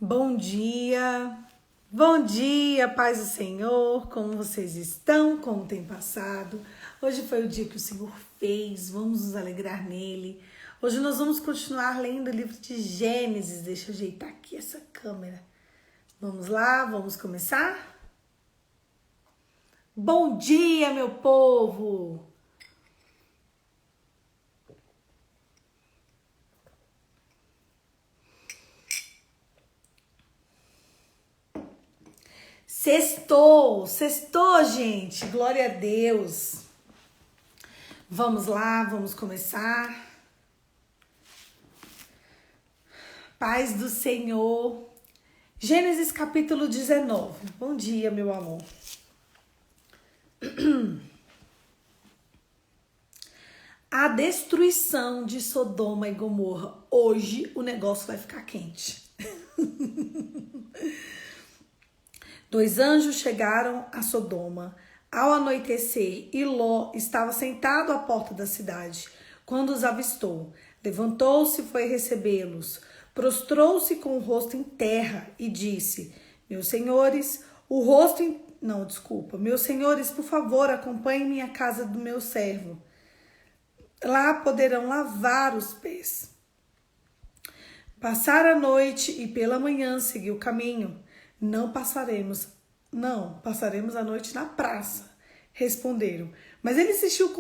Bom dia, paz do Senhor, como vocês estão, como tem passado? Hoje foi o dia que o Senhor fez, vamos nos alegrar nele. Hoje nós vamos continuar lendo o livro de Gênesis, deixa eu ajeitar aqui essa câmera. Vamos lá, vamos começar? Bom dia, meu povo! Sextou, gente, glória a Deus. Vamos lá, vamos começar. Paz do Senhor. Gênesis capítulo 19. Bom dia, meu amor. A destruição de Sodoma e Gomorra. Hoje o negócio vai ficar quente. 2 anjos chegaram a Sodoma ao anoitecer e Ló estava sentado à porta da cidade quando os avistou. Levantou-se e foi recebê-los. Prostrou-se com o rosto em terra e disse: Meus senhores, Meus senhores, por favor, acompanhem-me à casa do meu servo. Lá poderão lavar os pés. Passar a noite e pela manhã seguir o caminho. Passaremos a noite na praça, responderam. Mas ele insistiu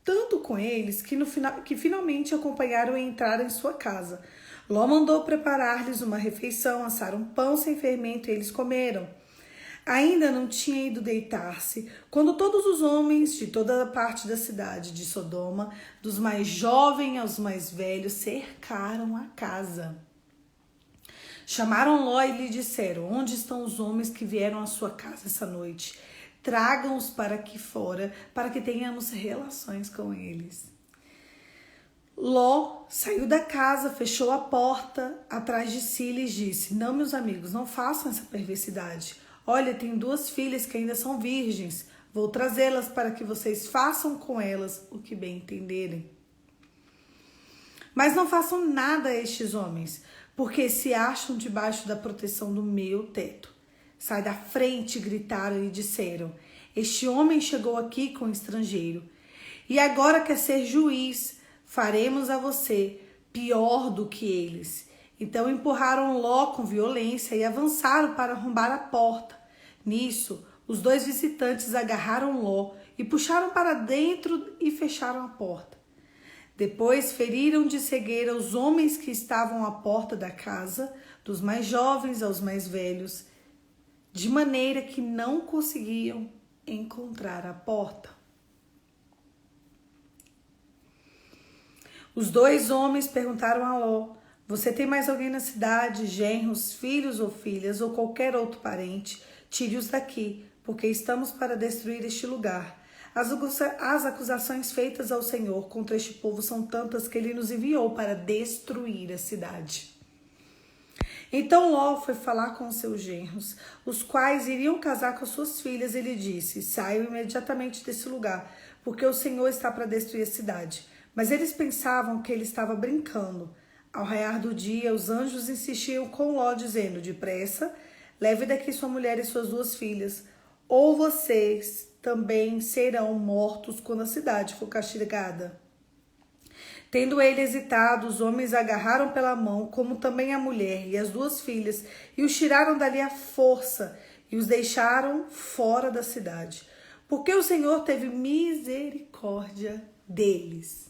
tanto com eles que finalmente acompanharam e entraram em sua casa. Ló mandou preparar-lhes uma refeição, assaram pão sem fermento e eles comeram. Ainda não tinha ido deitar-se, quando todos os homens de toda a parte da cidade de Sodoma, dos mais jovens aos mais velhos, cercaram a casa. Chamaram Ló e lhe disseram: Onde estão os homens que vieram à sua casa essa noite? Tragam-os para aqui fora, para que tenhamos relações com eles. Ló saiu da casa, fechou a porta atrás de si e lhes disse: Não, meus amigos, não façam essa perversidade. Olha, tenho 2 filhas que ainda são virgens. Vou trazê-las para que vocês façam com elas o que bem entenderem. Mas não façam nada a estes homens, porque se acham debaixo da proteção do meu teto. Sai da frente, gritaram e disseram: Este homem chegou aqui com um estrangeiro, e agora quer ser juiz. Faremos a você pior do que eles. Então empurraram Ló com violência e avançaram para arrombar a porta. Nisso, os 2 visitantes agarraram Ló e puxaram para dentro e fecharam a porta. Depois feriram de cegueira os homens que estavam à porta da casa, dos mais jovens aos mais velhos, de maneira que não conseguiam encontrar a porta. Os 2 homens perguntaram a Ló: Você tem mais alguém na cidade, genros, filhos ou filhas, ou qualquer outro parente? Tire-os daqui, porque estamos para destruir este lugar. As acusações feitas ao Senhor contra este povo são tantas que ele nos enviou para destruir a cidade. Então Ló foi falar com os seus genros, os quais iriam casar com suas filhas. Ele disse: Saiam imediatamente desse lugar, porque o Senhor está para destruir a cidade. Mas eles pensavam que ele estava brincando. Ao raiar do dia, os anjos insistiam com Ló, dizendo: Depressa, leve daqui sua mulher e suas 2 filhas, ou vocês também serão mortos quando a cidade for castigada. Tendo ele hesitado, os homens agarraram pela mão, como também a mulher e as 2 filhas, e os tiraram dali à força, e os deixaram fora da cidade, porque o Senhor teve misericórdia deles.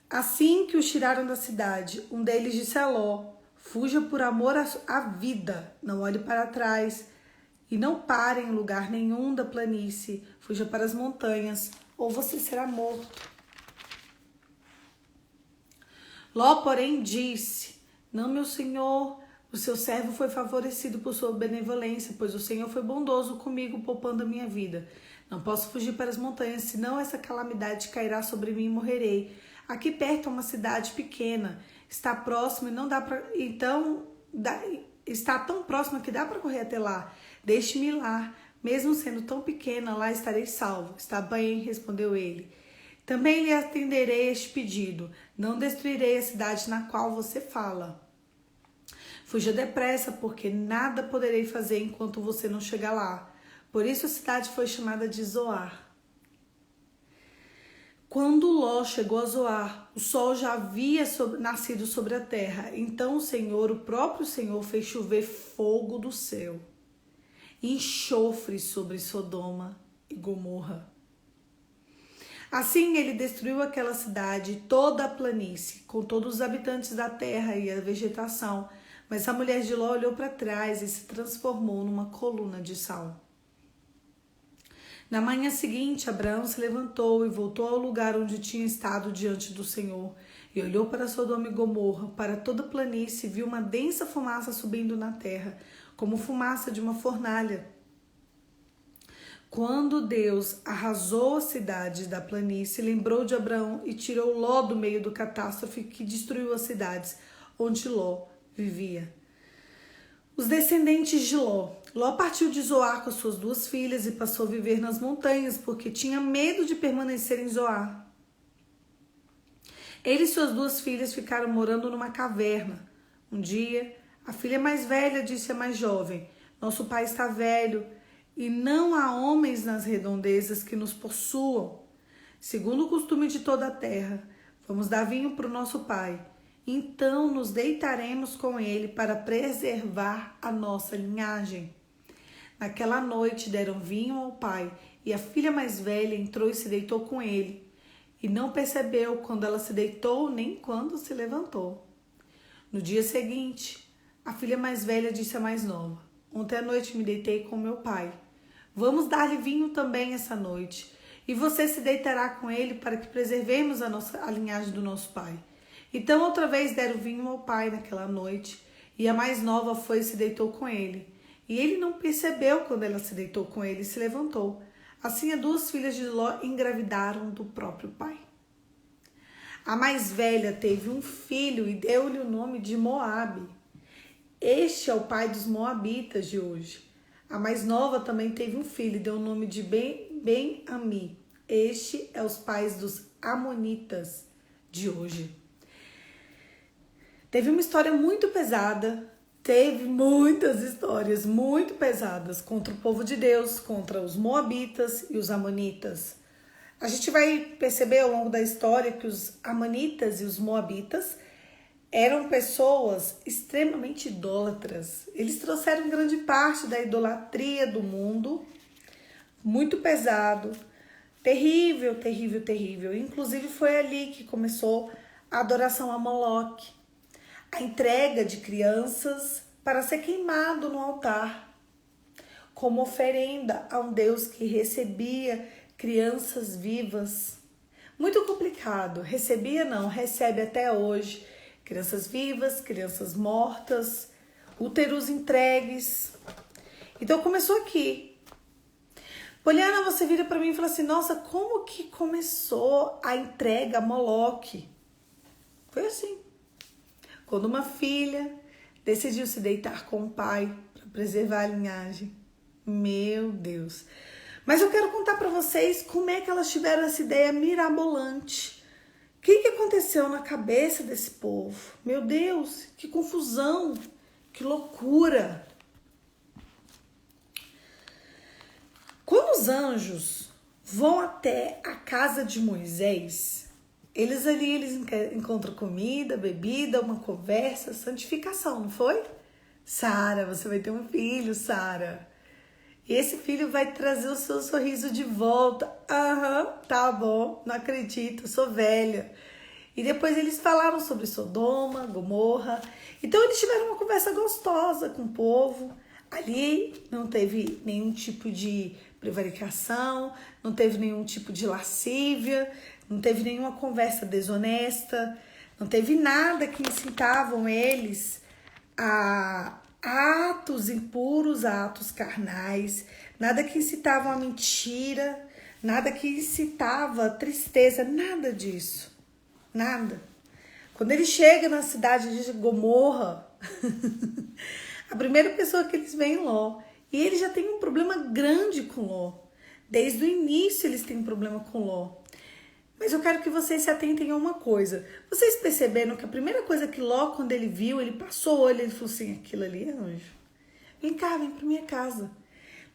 Assim que os tiraram da cidade, um deles disse a Ló: Fuja por amor à vida, não olhe para trás e não pare em lugar nenhum da planície. Fuja para as montanhas, ou você será morto. Ló, porém, disse: Não, meu senhor, o seu servo foi favorecido por sua benevolência, pois o Senhor foi bondoso comigo, poupando a minha vida. Não posso fugir para as montanhas, senão essa calamidade cairá sobre mim e morrerei. Aqui perto é uma cidade pequena, está próximo e não dá para. Está tão próxima que dá para correr até lá. Deixe-me lá, mesmo sendo tão pequena, lá estarei salvo. Está bem, respondeu ele. Também lhe atenderei este pedido. Não destruirei a cidade na qual você fala. Fuja depressa, porque nada poderei fazer enquanto você não chegar lá. Por isso a cidade foi chamada de Zoar. Quando Ló chegou a Zoar, o sol já havia nascido sobre a terra. Então o próprio Senhor, fez chover fogo do céu e enxofre sobre Sodoma e Gomorra. Assim ele destruiu aquela cidade e toda a planície, com todos os habitantes da terra e a vegetação. Mas a mulher de Ló olhou para trás e se transformou numa coluna de sal. Na manhã seguinte, Abraão se levantou e voltou ao lugar onde tinha estado diante do Senhor. E olhou para Sodoma e Gomorra, para toda a planície, e viu uma densa fumaça subindo na terra, como fumaça de uma fornalha. Quando Deus arrasou a cidade da planície, lembrou de Abraão e tirou Ló do meio do catástrofe que destruiu as cidades onde Ló vivia. Os descendentes de Ló. Ló partiu de Zoar com as suas 2 filhas e passou a viver nas montanhas, porque tinha medo de permanecer em Zoar. Ele e suas 2 filhas ficaram morando numa caverna. Um dia, a filha mais velha disse à mais jovem: nosso pai está velho e não há homens nas redondezas que nos possuam. Segundo o costume de toda a terra, vamos dar vinho para o nosso pai. Então nos deitaremos com ele para preservar a nossa linhagem. Naquela noite deram vinho ao pai, e a filha mais velha entrou e se deitou com ele, e não percebeu quando ela se deitou nem quando se levantou. No dia seguinte, a filha mais velha disse à mais nova: ontem à noite me deitei com meu pai. Vamos dar-lhe vinho também essa noite, e você se deitará com ele para que preservemos a linhagem do nosso pai. Então outra vez deram vinho ao pai naquela noite, e a mais nova foi e se deitou com ele. E ele não percebeu quando ela se deitou com ele e se levantou. Assim as 2 filhas de Ló engravidaram do próprio pai. A mais velha teve um filho e deu-lhe o nome de Moabe. Este é o pai dos moabitas de hoje. A mais nova também teve um filho e deu o nome de Ben-Ami. Este é os pais dos amonitas de hoje. Teve uma história muito pesada, teve muitas histórias muito pesadas contra o povo de Deus, contra os moabitas e os amonitas. A gente vai perceber ao longo da história que os amonitas e os moabitas eram pessoas extremamente idólatras. Eles trouxeram grande parte da idolatria do mundo, muito pesado, terrível, terrível, terrível. Inclusive foi ali que começou a adoração a Moloque. A entrega de crianças para ser queimado no altar, como oferenda a um Deus que recebia crianças vivas. Muito complicado, recebia não, recebe até hoje. Crianças vivas, crianças mortas, úteros entregues. Então começou aqui. Poliana, você vira para mim e fala assim: nossa, como que começou a entrega a Moloque? Foi assim. Quando uma filha decidiu se deitar com o pai para preservar a linhagem. Meu Deus. Mas eu quero contar para vocês como é que elas tiveram essa ideia mirabolante. O que aconteceu na cabeça desse povo? Meu Deus, que confusão, que loucura. Quando os anjos vão até a casa de Moisés, eles encontram comida, bebida, uma conversa, santificação, não foi? Sara, você vai ter um filho, Sara. E esse filho vai trazer o seu sorriso de volta. Tá bom, não acredito, sou velha. E depois eles falaram sobre Sodoma, Gomorra. Então eles tiveram uma conversa gostosa com o povo. Ali não teve nenhum tipo de prevaricação, não teve nenhum tipo de lascívia, não teve nenhuma conversa desonesta, não teve nada que incitavam eles a atos impuros, a atos carnais, nada que incitavam a mentira, nada que incitava a tristeza, nada disso, nada. Quando ele chega na cidade de Gomorra, a primeira pessoa que eles veem é Ló, e ele já tem um problema grande com Ló. Desde o início eles têm um problema com Ló. Mas eu quero que vocês se atentem a uma coisa. Vocês perceberam que a primeira coisa que Ló, quando ele viu, ele passou o olho e ele falou assim, aquilo ali é anjo. Vem cá, vem para minha casa.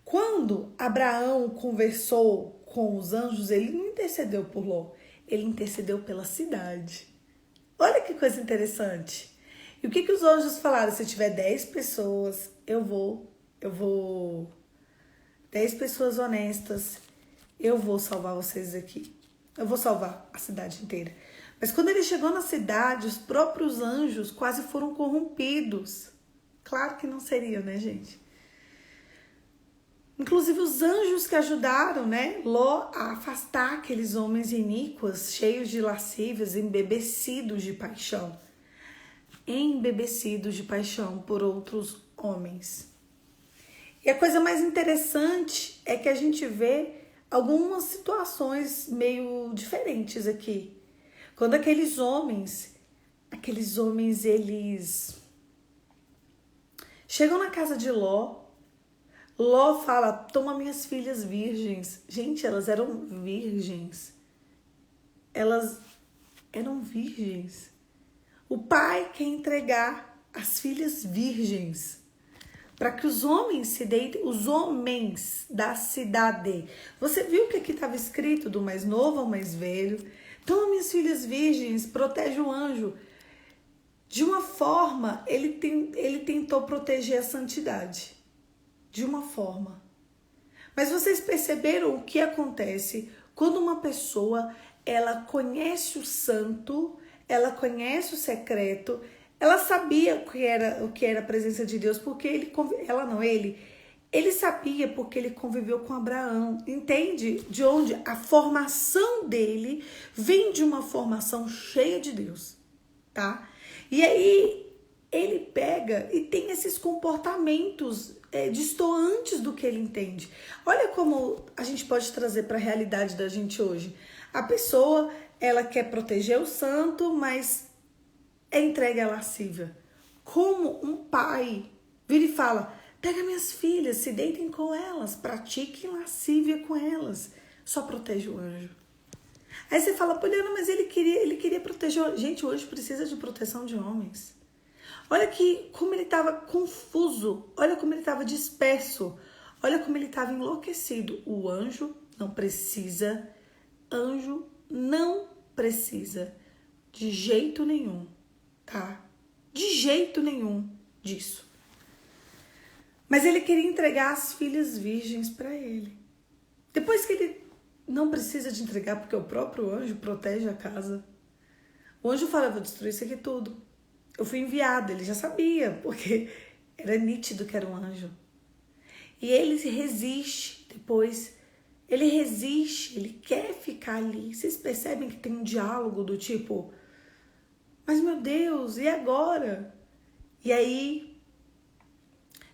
Quando Abraão conversou com os anjos, ele não intercedeu por Ló, ele intercedeu pela cidade. Olha que coisa interessante. E o que os anjos falaram? Se tiver 10 pessoas, eu vou 10 pessoas honestas, eu vou salvar vocês aqui. Eu vou salvar a cidade inteira. Mas quando ele chegou na cidade, os próprios anjos quase foram corrompidos. Claro que não seriam, né, gente? Inclusive os anjos que ajudaram, né, Ló a afastar aqueles homens iníquos, cheios de lascívias, embebecidos de paixão. Embebecidos de paixão por outros homens. E a coisa mais interessante é que a gente vê algumas situações meio diferentes aqui. Quando aqueles homens, eles chegam na casa de Ló, Ló fala, toma minhas filhas virgens. Gente, elas eram virgens. Elas eram virgens. O pai quer entregar as filhas virgens para que os homens se deitem, os homens da cidade. Você viu que aqui estava escrito do mais novo ao mais velho? Toma minhas filhas virgens, protege o anjo. De uma forma, ele tentou proteger a santidade. De uma forma. Mas vocês perceberam o que acontece quando uma pessoa, ela conhece o santo, ela conhece o secreto, ela sabia o que era a presença de Deus, porque ele sabia porque ele conviveu com Abraão. Entende? De onde a formação dele vem de uma formação cheia de Deus, tá? E aí ele pega e tem esses comportamentos distantes do que ele entende. Olha como a gente pode trazer para a realidade da gente hoje. A pessoa, ela quer proteger o santo, mas é entregue à lascívia. Como um pai vira e fala, pega minhas filhas, se deitem com elas, pratiquem lascívia com elas. Só protege o anjo. Aí você fala, Poliana, mas ele queria proteger. Gente, hoje precisa de proteção de homens. Olha como ele estava confuso, olha como ele estava disperso, olha como ele estava enlouquecido. O anjo não precisa de jeito nenhum, tá? De jeito nenhum disso. Mas ele queria entregar as filhas virgens para ele. Depois que ele não precisa de entregar, porque o próprio anjo protege a casa. O anjo fala, vou destruir isso aqui tudo. Eu fui enviado, ele já sabia, porque era nítido que era um anjo. E ele resiste depois. Ele resiste, ele quer ficar ali. Vocês percebem que tem um diálogo do tipo, mas meu Deus, e agora? E aí,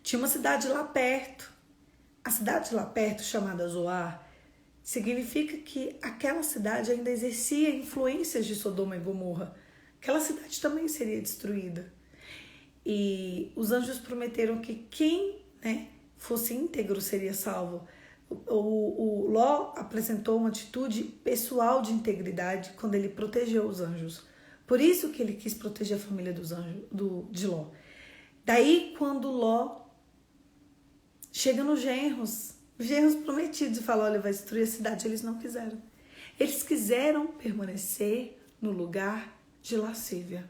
tinha uma cidade lá perto. A cidade lá perto, chamada Zoar, significa que aquela cidade ainda exercia influências de Sodoma e Gomorra. Aquela cidade também seria destruída. E os anjos prometeram que quem, fosse íntegro seria salvo. O Ló apresentou uma atitude pessoal de integridade quando ele protegeu os anjos. Por isso que ele quis proteger a família dos anjos, de Ló. Daí, quando Ló chega nos genros prometidos e fala, olha, vai destruir a cidade, eles não quiseram. Eles quiseram permanecer no lugar de lascívia.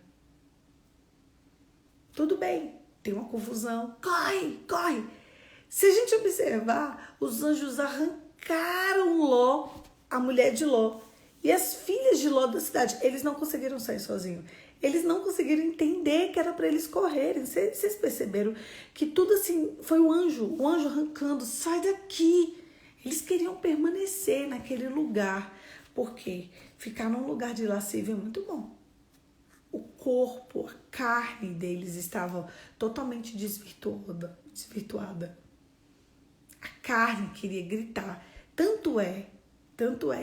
Tudo bem, tem uma confusão. Corre! Se a gente observar, os anjos arrancaram Ló, a mulher de Ló, e as filhas de Ló da cidade. Eles não conseguiram sair sozinhos. Eles não conseguiram entender que era para eles correrem. Vocês perceberam que tudo assim, foi o anjo arrancando, sai daqui. Eles queriam permanecer naquele lugar, porque ficar num lugar de lascívia é muito bom. O corpo, a carne deles estava totalmente desvirtuada. A carne queria gritar. Tanto é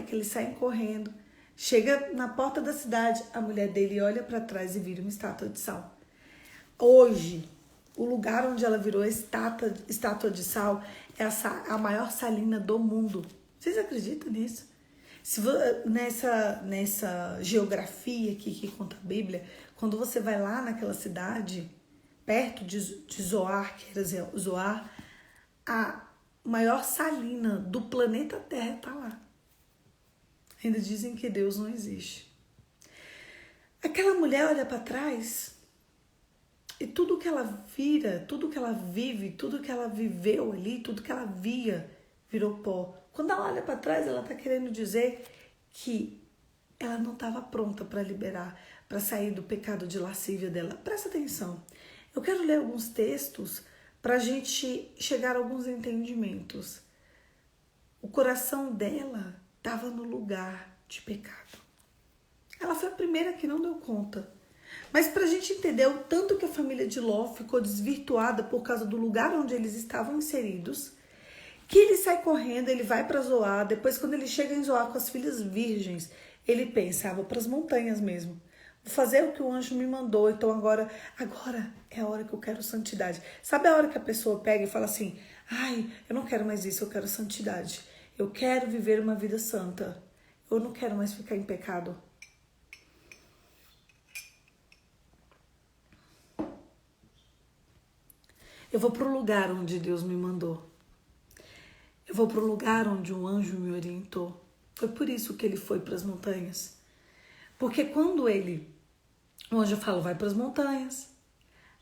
que eles saem correndo. Chega na porta da cidade, a mulher dele olha para trás e vira uma estátua de sal. Hoje, o lugar onde ela virou estátua de sal é a maior salina do mundo. Vocês acreditam nisso? Nessa geografia aqui que conta a Bíblia, quando você vai lá naquela cidade, perto de Zoar, que era Zoar, a maior salina do planeta Terra está lá. Ainda dizem que Deus não existe. Aquela mulher olha para trás e tudo que ela vira, tudo que ela vive, tudo que ela viveu ali, tudo que ela via, virou pó. Quando ela olha para trás, ela está querendo dizer que ela não estava pronta para liberar, para sair do pecado de lascívia dela. Presta atenção. Eu quero ler alguns textos para a gente chegar a alguns entendimentos. O coração dela estava no lugar de pecado. Ela foi a primeira que não deu conta. Mas para a gente entender o tanto que a família de Ló ficou desvirtuada por causa do lugar onde eles estavam inseridos, que ele sai correndo, ele vai para Zoar. Depois, quando ele chega em Zoar com as filhas virgens, ele pensa, vou para as montanhas mesmo. Vou fazer o que o anjo me mandou. Então agora é a hora que eu quero santidade. Sabe a hora que a pessoa pega e fala assim, ai, eu não quero mais isso, eu quero santidade. Eu quero viver uma vida santa. Eu não quero mais ficar em pecado. Eu vou para o lugar onde Deus me mandou. Eu vou para o lugar onde um anjo me orientou. Foi por isso que ele foi para as montanhas. Porque quando o anjo fala, vai para as montanhas.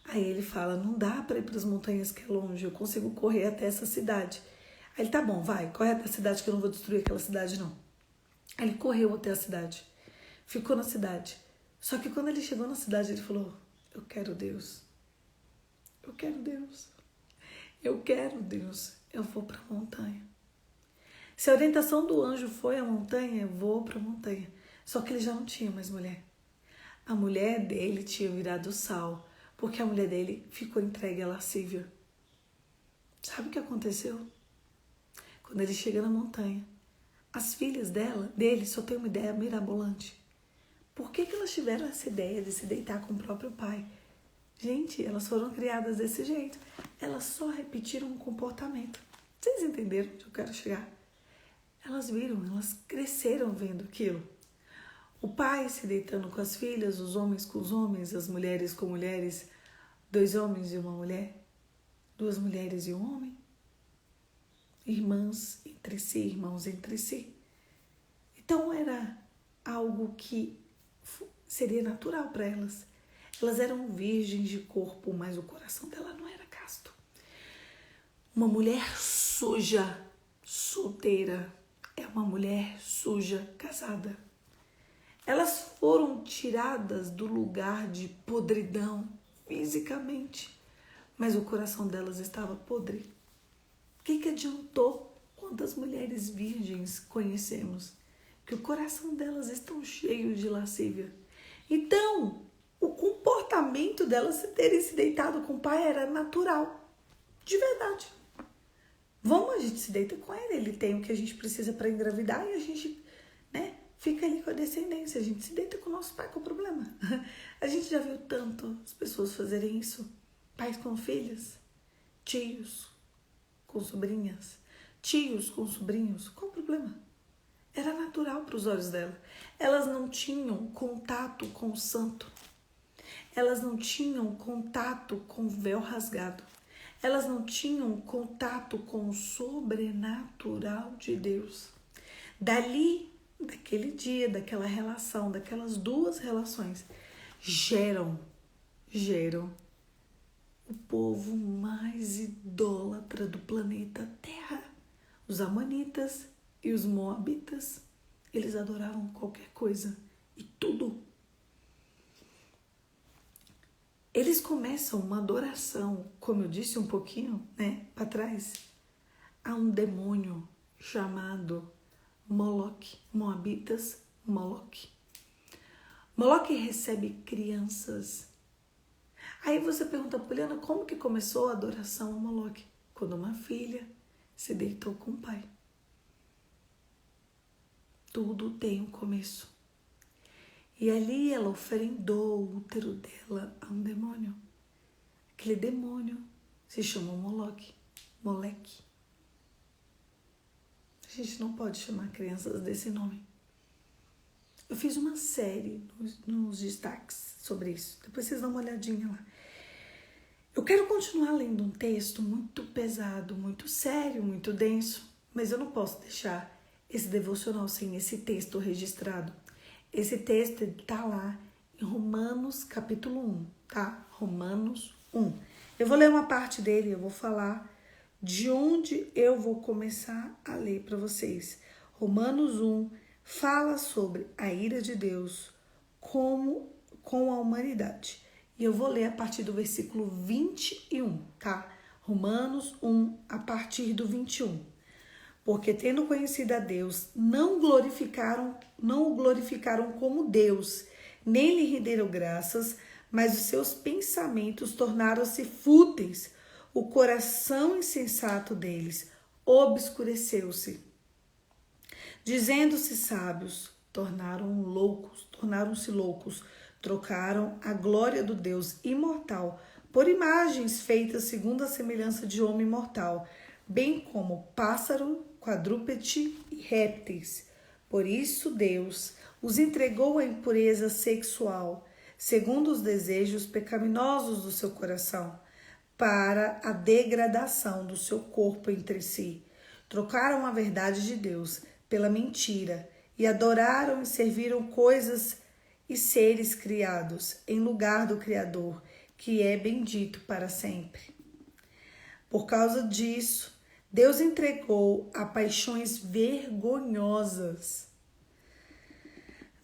Aí ele fala, não dá para ir para as montanhas que é longe, eu consigo correr até essa cidade. Aí ele, tá bom, vai, corre até a cidade que eu não vou destruir aquela cidade não. Aí ele correu até a cidade, ficou na cidade. Só que quando ele chegou na cidade, ele falou, eu quero Deus. Eu quero Deus. Eu quero Deus. Eu vou para a montanha. Se a orientação do anjo foi a montanha, eu vou para a montanha. Só que ele já não tinha mais mulher. A mulher dele tinha virado sal, porque a mulher dele ficou entregue à lascívia. Sabe o que aconteceu? Quando ele chega na montanha, as filhas dele só tem uma ideia mirabolante. Por que elas tiveram essa ideia de se deitar com o próprio pai? Gente, elas foram criadas desse jeito. Elas só repetiram um comportamento. Vocês entenderam onde eu quero chegar? Elas viram, elas cresceram vendo aquilo. O pai se deitando com as filhas, os homens com os homens, as mulheres com mulheres, 2 homens e uma mulher, 2 mulheres e um homem, irmãs entre si, irmãos entre si. Então era algo que seria natural para elas. Elas eram virgens de corpo, mas o coração dela não era casto. Uma mulher suja, solteira, é uma mulher suja, casada. Elas foram tiradas do lugar de podridão fisicamente, mas o coração delas estava podre. O que adiantou? Quantas mulheres virgens conhecemos que o coração delas estão cheio de lascívia? Então, o comportamento delas terem se deitado com o pai era natural, de verdade. A gente se deita com ele tem o que a gente precisa para engravidar e a gente, fica ali com a descendência. A gente se deita com o nosso pai, qual o problema? A gente já viu tanto as pessoas fazerem isso. Pais com filhas, tios com sobrinhas, tios com sobrinhos, qual o problema? Era natural para os olhos dela. Elas não tinham contato com o santo. Elas não tinham contato com o véu rasgado. Elas não tinham contato com o sobrenatural de Deus. Dali, daquele dia, daquela relação, daquelas 2 relações, geram o povo mais idólatra do planeta Terra. Os amonitas e os moabitas, eles adoravam qualquer coisa e tudo. Eles começam uma adoração, como eu disse um pouquinho, para trás, a um demônio chamado Moloque. Moabitas, Moloque. Moloque recebe crianças. Aí você pergunta, Poliana, como que começou a adoração a Moloque? Quando uma filha se deitou com o pai. Tudo tem um começo. E ali ela oferendou o útero dela a um demônio. Aquele demônio se chama Moleque. A gente não pode chamar crianças desse nome. Eu fiz uma série nos destaques sobre isso. Depois vocês dão uma olhadinha lá. Eu quero continuar lendo um texto muito pesado, muito sério, muito denso, mas eu não posso deixar esse devocional sem esse texto registrado. Esse texto está lá em Romanos capítulo 1, tá? Romanos 1. Eu vou ler uma parte dele, eu vou falar de onde eu vou começar a ler para vocês. Romanos 1 fala sobre a ira de Deus com a humanidade. E eu vou ler a partir do versículo 21, tá? Romanos 1, a partir do 21. Porque tendo conhecido a Deus, não o glorificaram como Deus, nem lhe renderam graças, mas os seus pensamentos tornaram-se fúteis. O coração insensato deles obscureceu-se. Dizendo-se sábios, tornaram-se loucos, trocaram a glória do Deus imortal por imagens feitas segundo a semelhança de homem mortal, bem como pássaro, quadrúpede e répteis. Por isso Deus os entregou à impureza sexual, segundo os desejos pecaminosos do seu coração, para a degradação do seu corpo entre si. Trocaram a verdade de Deus pela mentira e adoraram e serviram coisas e seres criados em lugar do Criador, que é bendito para sempre. Por causa disso, Deus entregou a paixões vergonhosas.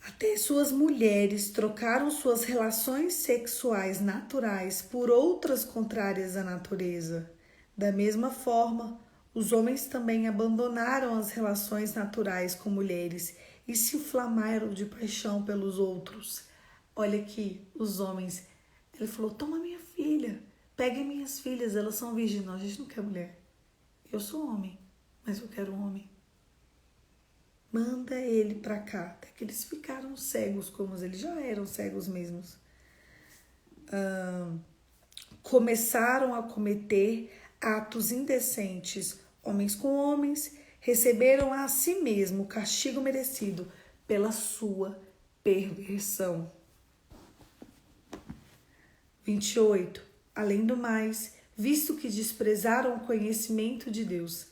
Até suas mulheres trocaram suas relações sexuais naturais por outras contrárias à natureza. Da mesma forma, os homens também abandonaram as relações naturais com mulheres e se inflamaram de paixão pelos outros. Olha aqui, os homens. Ele falou, toma minha filha, peguem minhas filhas, elas são virgens. Não, a gente não quer mulher. Eu sou homem, mas eu quero um homem. Manda ele pra cá. Até que eles ficaram cegos, como eles já eram cegos mesmos. Começaram a cometer atos indecentes, homens com homens, receberam a si mesmo o castigo merecido pela sua perversão. 28. Além do mais, visto que desprezaram o conhecimento de Deus,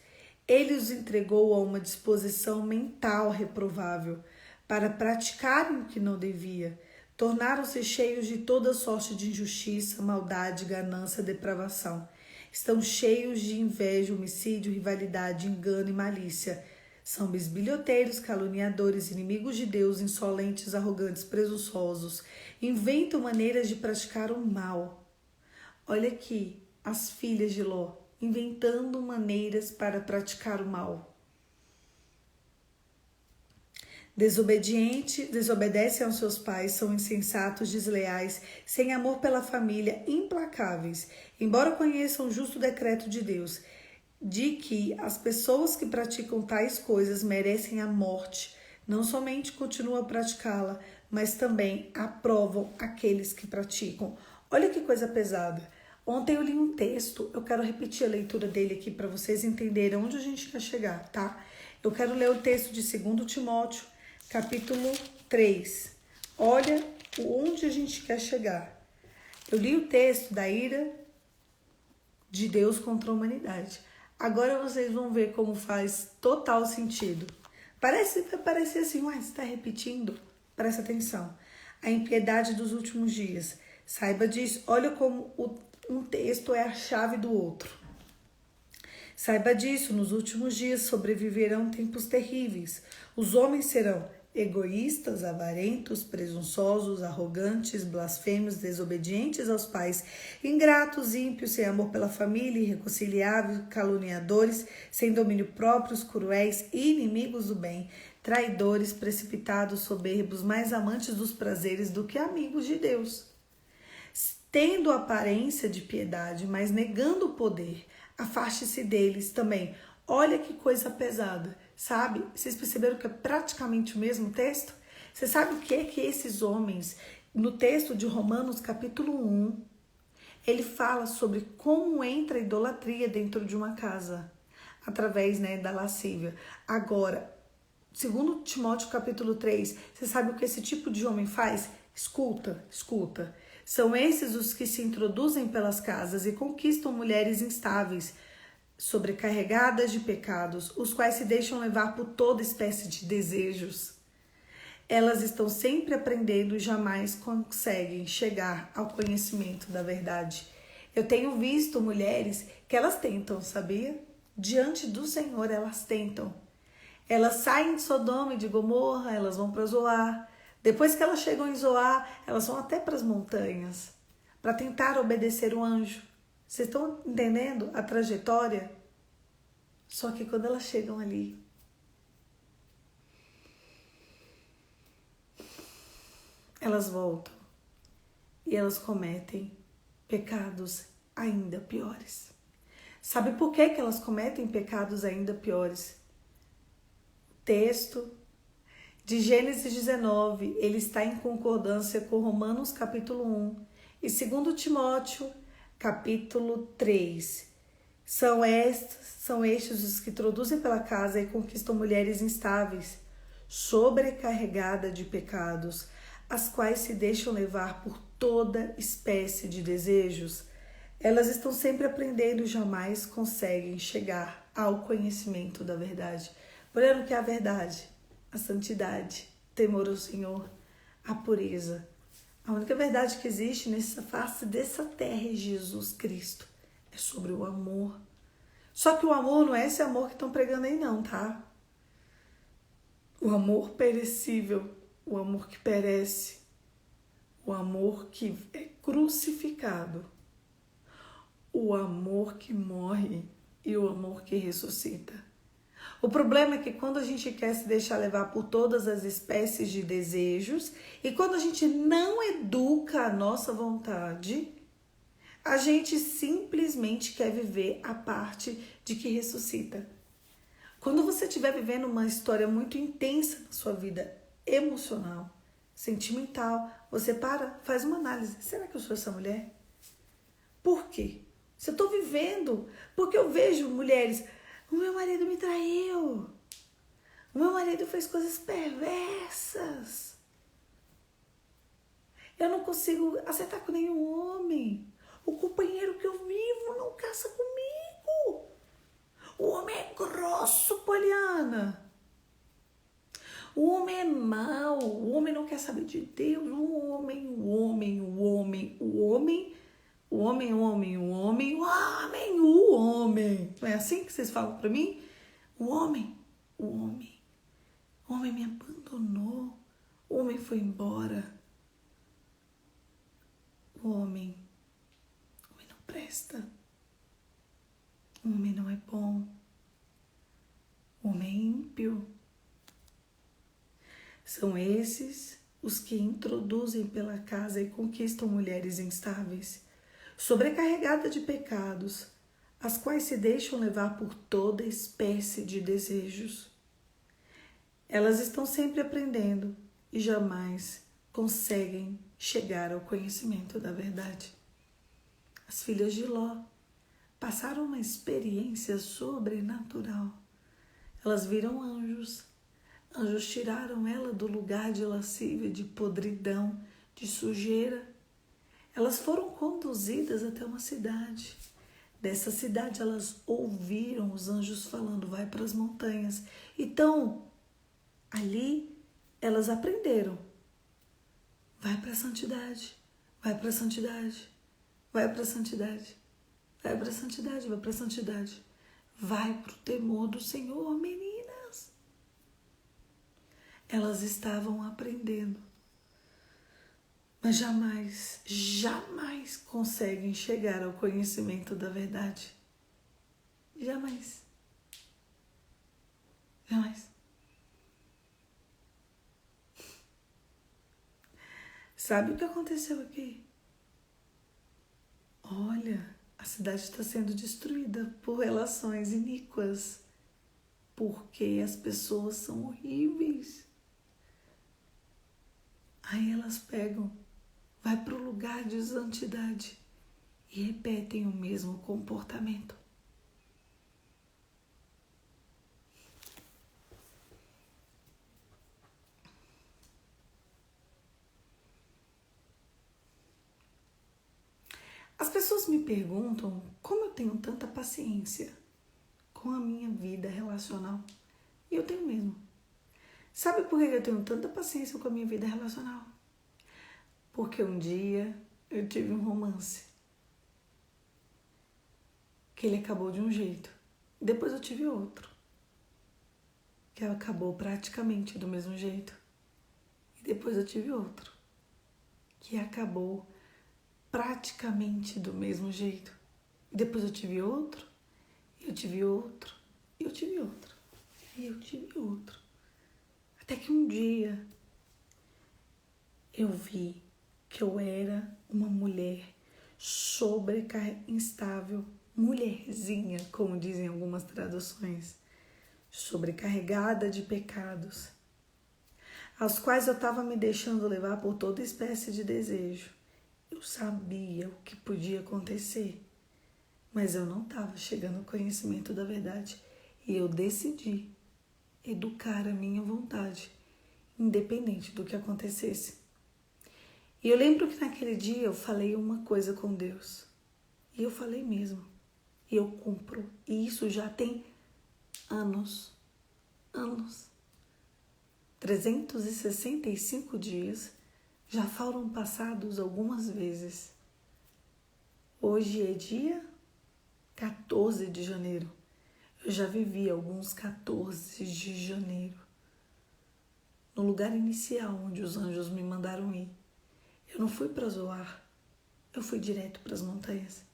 ele os entregou a uma disposição mental reprovável para praticarem o que não devia. Tornaram-se cheios de toda sorte de injustiça, maldade, ganância, depravação. Estão cheios de inveja, homicídio, rivalidade, engano e malícia. São bisbilhoteiros, caluniadores, inimigos de Deus, insolentes, arrogantes, presunçosos. Inventam maneiras de praticar o mal. Olha aqui, as filhas de Ló, inventando maneiras para praticar o mal. Desobedecem aos seus pais, são insensatos, desleais, sem amor pela família, implacáveis. Embora conheçam o justo decreto de Deus, de que as pessoas que praticam tais coisas merecem a morte, não somente continuam a praticá-la, mas também aprovam aqueles que praticam. Olha que coisa pesada. Ontem eu li um texto, eu quero repetir a leitura dele aqui para vocês entenderem onde a gente quer chegar, tá? Eu quero ler o texto de 2 Timóteo, capítulo 3. Olha onde a gente quer chegar. Eu li o texto da ira de Deus contra a humanidade. Agora vocês vão ver como faz total sentido. Vai parecer assim, ué, você está repetindo? Presta atenção. A impiedade dos últimos dias. Saiba disso. Olha como um texto é a chave do outro. Saiba disso, nos últimos dias sobreviverão tempos terríveis. Os homens serão egoístas, avarentos, presunçosos, arrogantes, blasfêmios, desobedientes aos pais, ingratos, ímpios, sem amor pela família, irreconciliáveis, caluniadores, sem domínio próprios, cruéis, inimigos do bem, traidores, precipitados, soberbos, mais amantes dos prazeres do que amigos de Deus. Tendo aparência de piedade, mas negando o poder, afaste-se deles também. Olha que coisa pesada, sabe? Vocês perceberam que é praticamente o mesmo texto? Você sabe o que é que esses homens, no texto de Romanos capítulo 1, ele fala sobre como entra a idolatria dentro de uma casa, através, da lascívia. Agora, Segundo Timóteo capítulo 3, você sabe o que esse tipo de homem faz? Escuta, escuta. São esses os que se introduzem pelas casas e conquistam mulheres instáveis, sobrecarregadas de pecados, os quais se deixam levar por toda espécie de desejos. Elas estão sempre aprendendo e jamais conseguem chegar ao conhecimento da verdade. Eu tenho visto mulheres que elas tentam, sabia? Diante do Senhor elas tentam. Elas saem de Sodoma e de Gomorra, elas vão para Zoar. Depois que elas chegam em Zoar, elas vão até para as montanhas para tentar obedecer o anjo. Vocês estão entendendo a trajetória? Só que quando elas chegam ali, elas voltam e elas cometem pecados ainda piores. Sabe por que elas cometem pecados ainda piores? O texto de Gênesis 19, ele está em concordância com Romanos capítulo 1 e 2 Timóteo capítulo 3. São estes os que introduzem pela casa e conquistam mulheres instáveis, sobrecarregadas de pecados, as quais se deixam levar por toda espécie de desejos. Elas estão sempre aprendendo e jamais conseguem chegar ao conhecimento da verdade. Olhando que é a verdade, a santidade, o temor ao Senhor, a pureza. A única verdade que existe nessa face dessa terra é Jesus Cristo. É sobre o amor. Só que o amor não é esse amor que estão pregando aí não, tá? O amor perecível, o amor que perece, o amor que é crucificado, o amor que morre e o amor que ressuscita. O problema é que quando a gente quer se deixar levar por todas as espécies de desejos e quando a gente não educa a nossa vontade, a gente simplesmente quer viver a parte de que ressuscita. Quando você estiver vivendo uma história muito intensa na sua vida emocional, sentimental, você faz uma análise. Será que eu sou essa mulher? Por quê? Se eu estou vivendo, porque eu vejo mulheres, o meu marido me traiu, o meu marido fez coisas perversas, eu não consigo acertar com nenhum homem, o companheiro que eu vivo não caça comigo, o homem é grosso, Poliana. O homem é mau, o homem não quer saber de Deus, o homem. Não é assim que vocês falam pra mim? O homem me abandonou, o homem foi embora. O homem não presta, o homem não é bom, o homem é ímpio. São esses os que introduzem pela casa e conquistam mulheres instáveis, sobrecarregadas de pecados, as quais se deixam levar por toda espécie de desejos. Elas estão sempre aprendendo e jamais conseguem chegar ao conhecimento da verdade. As filhas de Ló passaram uma experiência sobrenatural. Elas viram anjos. Anjos tiraram ela do lugar de lascívia, de podridão, de sujeira. Elas foram conduzidas até uma cidade. Dessa cidade elas ouviram os anjos falando, vai para as montanhas. Então, ali elas aprenderam. Vai para a santidade, vai para a santidade, vai para a santidade, vai para a santidade, vai para a santidade. Vai para o temor do Senhor, meninas. Elas estavam aprendendo, mas jamais conseguem chegar ao conhecimento da verdade. Jamais. Sabe o que aconteceu aqui? Olha, a cidade está sendo destruída por relações iníquas, porque as pessoas são horríveis. Aí elas pegam, vai para o lugar de santidade e repetem o mesmo comportamento. perguntam como eu tenho tanta paciência com a minha vida relacional. E eu tenho mesmo. Sabe por que eu tenho tanta paciência com a minha vida relacional? Porque um dia eu tive um romance que ele acabou de um jeito. Depois eu tive outro que acabou praticamente do mesmo jeito. E depois eu tive outro que acabou praticamente do mesmo jeito. E depois eu tive outro, eu tive outro, eu tive outro, e eu tive outro. Até que um dia eu vi que eu era uma mulher instável, mulherzinha, como dizem algumas traduções, sobrecarregada de pecados, aos quais eu estava me deixando levar por toda espécie de desejo. Eu sabia o que podia acontecer, mas eu não estava chegando ao conhecimento da verdade. E eu decidi educar a minha vontade, independente do que acontecesse. E eu lembro que naquele dia eu falei uma coisa com Deus. E eu falei mesmo. E eu cumpro. E isso já tem anos. 365 dias já foram passados algumas vezes. Hoje é dia 14 de janeiro. Eu já vivi alguns 14 de janeiro. No lugar inicial onde os anjos me mandaram ir. Eu não fui para Zoar. Eu fui direto para as montanhas.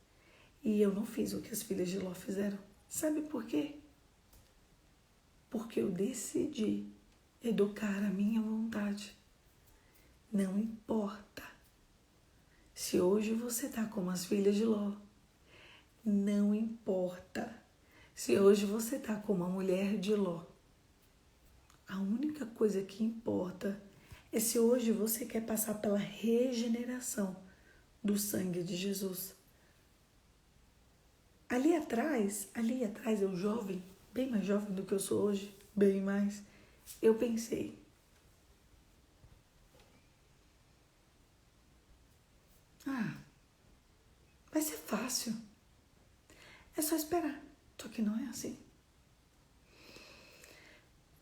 E eu não fiz o que as filhas de Ló fizeram. Sabe por quê? Porque eu decidi educar a minha vontade. Não importa se hoje você está como as filhas de Ló. Não importa se hoje você está como a mulher de Ló. A única coisa que importa é se hoje você quer passar pela regeneração do sangue de Jesus. Ali atrás, eu jovem, bem mais jovem do que eu sou hoje, bem mais, eu pensei, vai ser fácil, é só esperar, só que não é assim.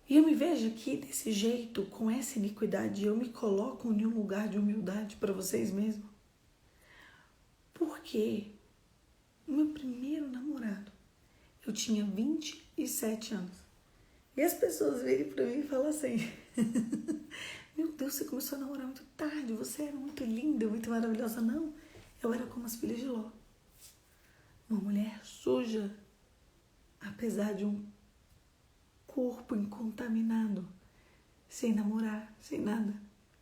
E eu me vejo aqui desse jeito, com essa iniquidade, eu me coloco em um lugar de humildade para vocês mesmos. Porque o meu primeiro namorado, eu tinha 27 anos. E as pessoas virem para mim e falam assim, meu Deus, você começou a namorar muito tarde, você era muito linda, muito maravilhosa. Não, eu era como as filhas de Ló. Uma mulher suja, apesar de um corpo incontaminado, sem namorar, sem nada.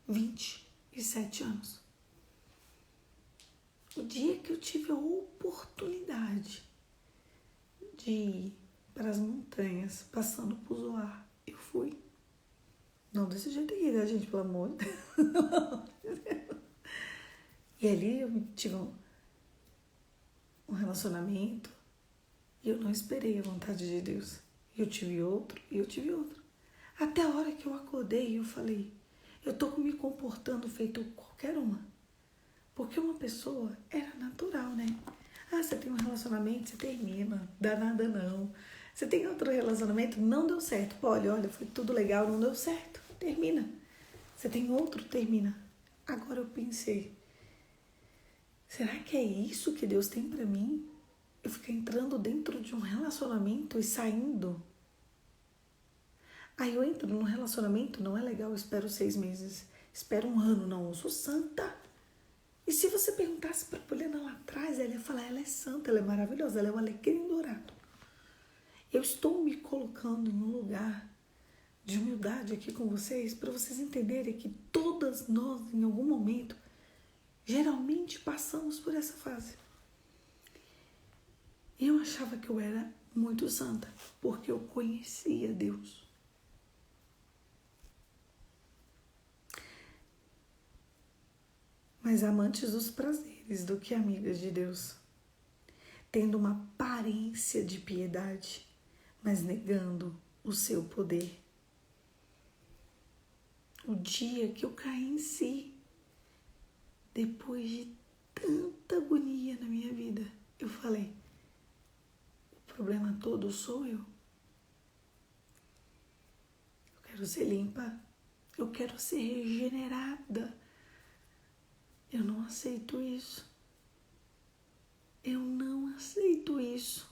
27 anos. O dia que eu tive a oportunidade de ir para as montanhas, passando por Zoar, eu fui. Não desse jeito aqui, né, gente? Pelo amor de Deus. E ali eu tive um relacionamento e eu não esperei a vontade de Deus. Eu tive outro e eu tive outro. Até a hora que eu acordei, eu falei, eu tô me comportando feito qualquer uma. Porque uma pessoa era natural, né? Ah, você tem um relacionamento, você termina, dá nada não. Você tem outro relacionamento, não deu certo. Pô, olha, foi tudo legal, não deu certo, termina. Você tem outro, termina. Agora eu pensei, será que é isso que Deus tem pra mim? Eu ficar entrando dentro de um relacionamento e saindo. Aí eu entro num relacionamento, não é legal, eu espero 6 meses, espero 1 ano, não, eu sou santa. E se você perguntasse pra Poliana lá atrás, ela ia falar, ela é santa, ela é maravilhosa, ela é um alecrim dourado. Eu estou me colocando em um lugar de humildade aqui com vocês, para vocês entenderem que todas nós, em algum momento, geralmente passamos por essa fase. Eu achava que eu era muito santa, porque eu conhecia Deus. Mais amantes dos prazeres do que amigas de Deus, tendo uma aparência de piedade, mas negando o seu poder. O dia que eu caí em si, depois de tanta agonia na minha vida, todo sou eu. Eu quero ser limpa. Eu quero ser regenerada. Eu não aceito isso. Eu não aceito isso.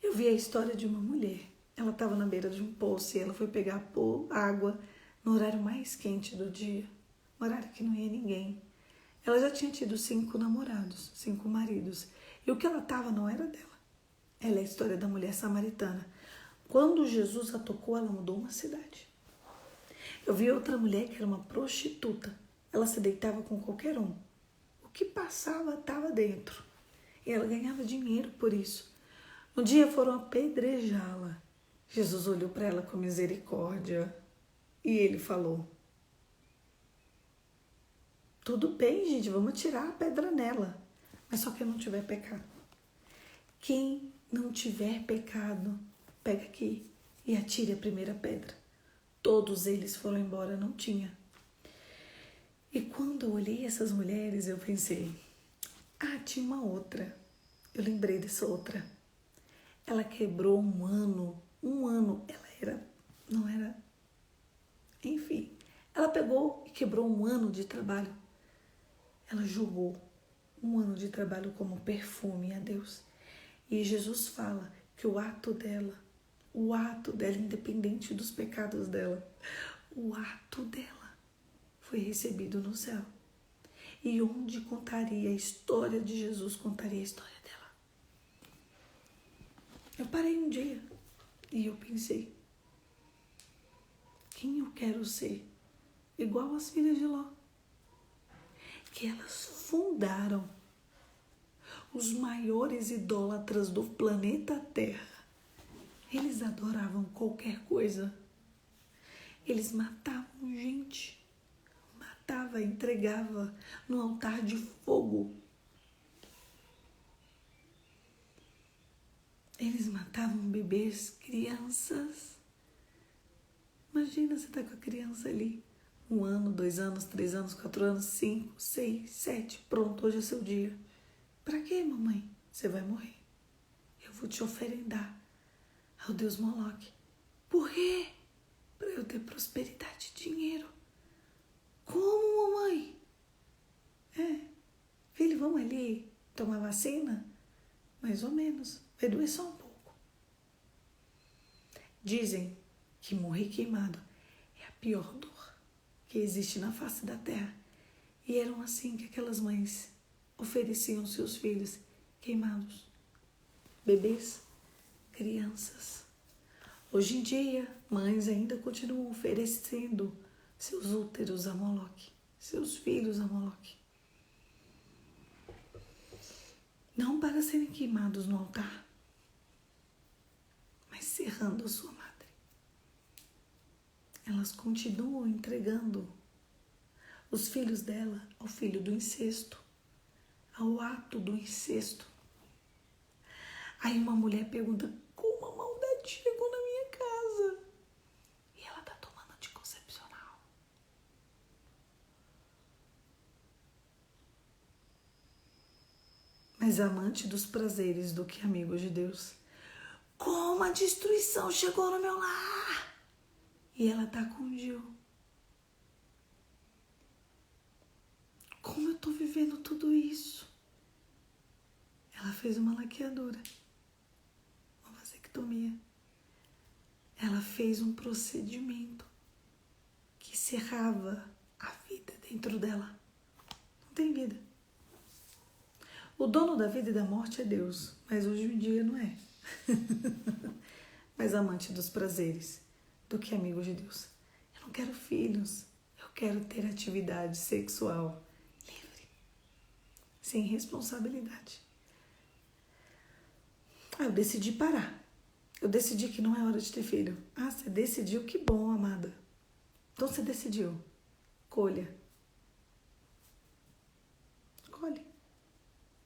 Eu vi a história de uma mulher. Ela estava na beira de um poço e ela foi pegar água no horário mais quente do dia. Um horário que não ia ninguém. Ela já tinha tido 5 namorados, 5 maridos. E o que ela estava não era dela. Ela é a história da mulher samaritana. Quando Jesus a tocou, ela mudou uma cidade. Eu vi outra mulher que era uma prostituta. Ela se deitava com qualquer um. O que passava estava dentro. E ela ganhava dinheiro por isso. Um dia foram apedrejá-la. Jesus olhou para ela com misericórdia e ele falou: tudo bem, gente, vamos tirar a pedra nela. Mas só quem não tiver pecado. Quem não tiver pecado, pega aqui e atire a primeira pedra. Todos eles foram embora, não tinha. E quando eu olhei essas mulheres, eu pensei: tinha uma outra. Eu lembrei dessa outra. Ela quebrou um ano, enfim. Ela pegou e quebrou um ano de trabalho. Ela jogou um ano de trabalho como perfume a Deus. E Jesus fala que o ato dela, independente dos pecados dela, o ato dela foi recebido no céu. E onde contaria a história de Jesus, contaria a história dela. Eu parei um dia e eu pensei: quem eu quero ser? Igual as filhas de Ló, que elas fundaram os maiores idólatras do planeta Terra. Eles adoravam qualquer coisa. Eles matavam gente. Entregava no altar de fogo. Eles matavam bebês, crianças. Imagina você tá com a criança ali. 1 ano, 2 anos, 3 anos, 4 anos, 5, 6, 7. Pronto, hoje é seu dia. Pra quê, mamãe? Você vai morrer. Eu vou te oferendar ao Deus Moloque. Por quê? Pra eu ter prosperidade e dinheiro. Como, mamãe? Filho, vamos ali tomar vacina? Mais ou menos. Vai doer só um pouco. Dizem que morrer queimado é a pior dor que existe na face da terra. E eram assim que aquelas mães ofereciam seus filhos queimados. Bebês, crianças. Hoje em dia, mães ainda continuam oferecendo seus úteros a Moloque, seus filhos a Moloque. Não para serem queimados no altar, mas serrando a sua madre. Elas continuam entregando os filhos dela ao filho do incesto, ao ato do incesto. Aí uma mulher pergunta: como a maldade chegou na minha casa? E ela tá tomando anticoncepcional. Mais amante dos prazeres do que amigo de Deus. Como a destruição chegou no meu lar? E ela tá com o Gil. Como eu tô vivendo tudo isso? Ela fez uma laqueadura, uma vasectomia. Ela fez um procedimento que cerrava a vida dentro dela. Não tem vida. O dono da vida e da morte é Deus, mas hoje em dia não é. Mais amante dos prazeres do que amigo de Deus. Eu não quero filhos, eu quero ter atividade sexual livre, sem responsabilidade. Eu decidi parar. Eu decidi que não é hora de ter filho. Você decidiu? Que bom, amada. Então você decidiu. Colha. Colhe.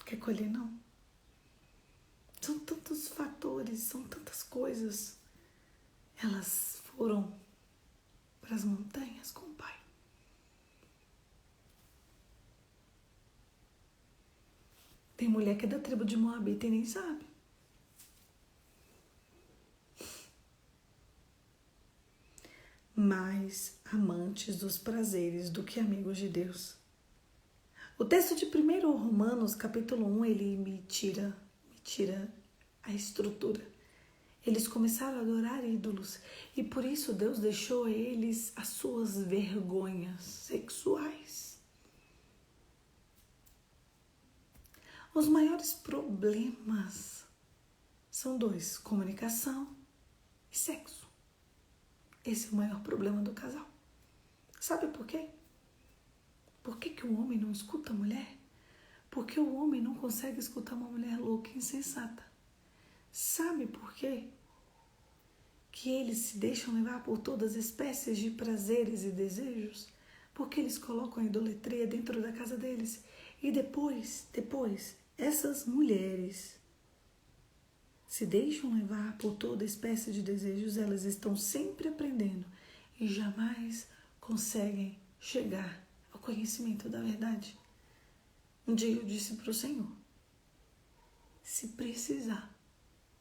Quer colher, não? São tantos fatores, são tantas coisas. Elas foram para as montanhas com o pai. Tem mulher que é da tribo de Moabita e nem sabe. mais amantes dos prazeres do que amigos de Deus. O texto de 1 Romanos, capítulo 1, ele me tira a estrutura. Eles começaram a adorar ídolos e por isso Deus deixou a eles as suas vergonhas sexuais. Os maiores problemas são dois: comunicação e sexo. Esse é o maior problema do casal. Sabe por quê? Por que o homem não escuta a mulher? Porque o homem não consegue escutar uma mulher louca e insensata. Sabe por quê? Que eles se deixam levar por todas as espécies de prazeres e desejos? Porque eles colocam a idolatria dentro da casa deles. E depois, essas mulheres se deixam levar por toda espécie de desejos. Elas estão sempre aprendendo e jamais conseguem chegar ao conhecimento da verdade. Um dia eu disse para o Senhor: se precisar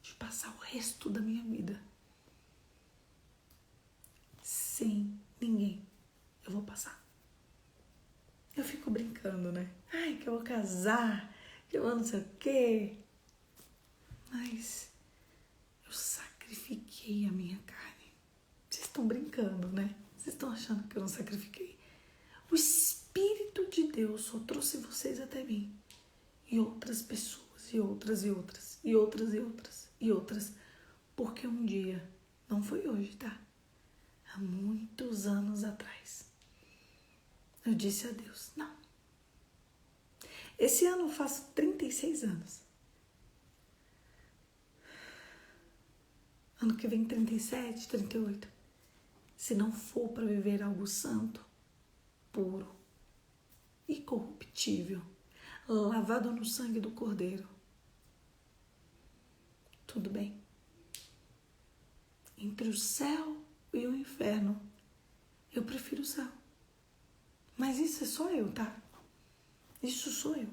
de passar o resto da minha vida sem ninguém, eu vou passar. Eu fico brincando, né? Ai, que eu vou casar, que eu não sei o quê. Mas eu sacrifiquei a minha carne. Vocês estão brincando, né? Vocês estão achando que eu não sacrifiquei? O Espírito de Deus só trouxe vocês até mim. E outras pessoas, e outras, e outras, e outras, e outras, e outras. Porque um dia, não foi hoje, tá? Há muitos anos atrás, eu disse a Deus: não. Esse ano eu faço 36 anos. Ano que vem 37, 38. Se não for para viver algo santo, puro, incorruptível, lavado no sangue do Cordeiro, tudo bem. Entre o céu e o inferno, eu prefiro o céu. Mas isso é só eu, tá? Isso sou eu.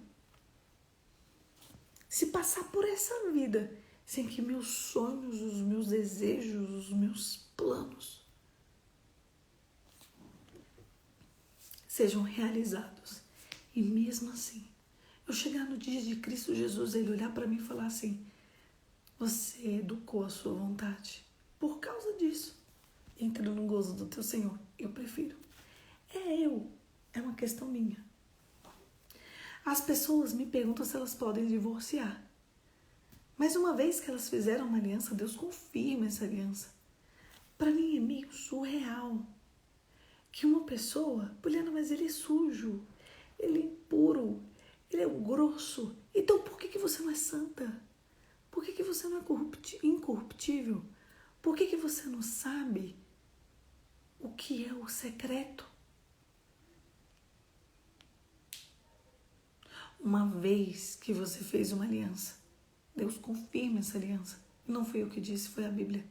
Se passar por essa vida sem que meus sonhos, os meus desejos, os meus planos sejam realizados, e mesmo assim eu chegar no dia de Cristo Jesus, Ele olhar para mim e falar assim: você educou a sua vontade, por causa disso entra no gozo do teu Senhor. Eu prefiro. É uma questão minha. As pessoas me perguntam se elas podem divorciar. Mas uma vez que elas fizeram uma aliança, Deus confirma essa aliança. Para mim é meio surreal que uma pessoa, Poliana, mas ele é sujo, ele é impuro, ele é grosso. Então por que você não é santa? Por que você não é incorruptível? Por que você não sabe o que é o secreto? Uma vez que você fez uma aliança, Deus confirma essa aliança. Não fui eu que disse, foi a Bíblia.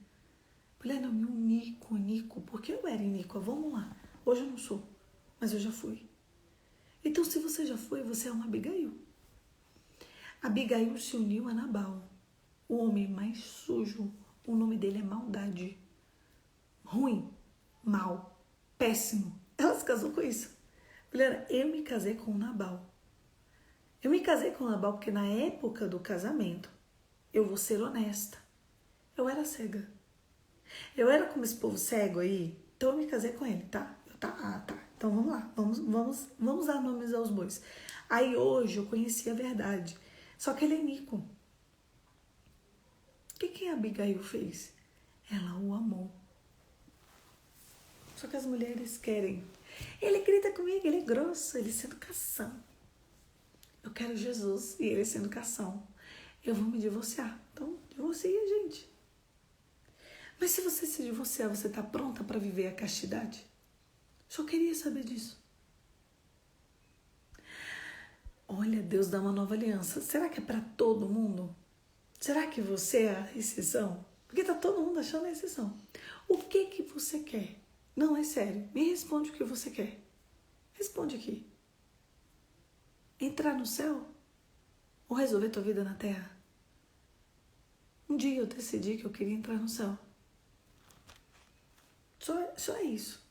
Mulher, não, meu Nico, porque eu era iníqua, vamos lá. Hoje eu não sou, mas eu já fui. Então, se você já foi, você é uma Abigail. Abigail se uniu a Nabal, o homem mais sujo. O nome dele é maldade. Ruim, mal, péssimo. Ela se casou com isso. Mulher, eu me casei com o Nabal. Eu me casei com o Nabal porque na época do casamento, eu vou ser honesta, eu era cega. Eu era como esse povo cego aí, então eu me casei com ele, tá? Tá. Então vamos lá, vamos dar nomes aos bois. Aí hoje eu conheci a verdade, só que ele é iníquo. O que a Abigail fez? Ela o amou. Só que as mulheres querem. Ele grita comigo, ele é grosso, ele é sem educação. Eu quero Jesus e ele sem educação. Eu vou me divorciar. Então, divorcia, gente. Mas se você se divorciar, você está pronta para viver a castidade? Só queria saber disso. Olha, Deus dá uma nova aliança. Será que é para todo mundo? Será que você é a exceção? Porque está todo mundo achando a exceção. O que você quer? Não, é sério. Me responde o que você quer. Responde aqui. Entrar no céu? Ou resolver tua vida na terra? Um dia eu decidi que eu queria entrar no céu. Só é isso.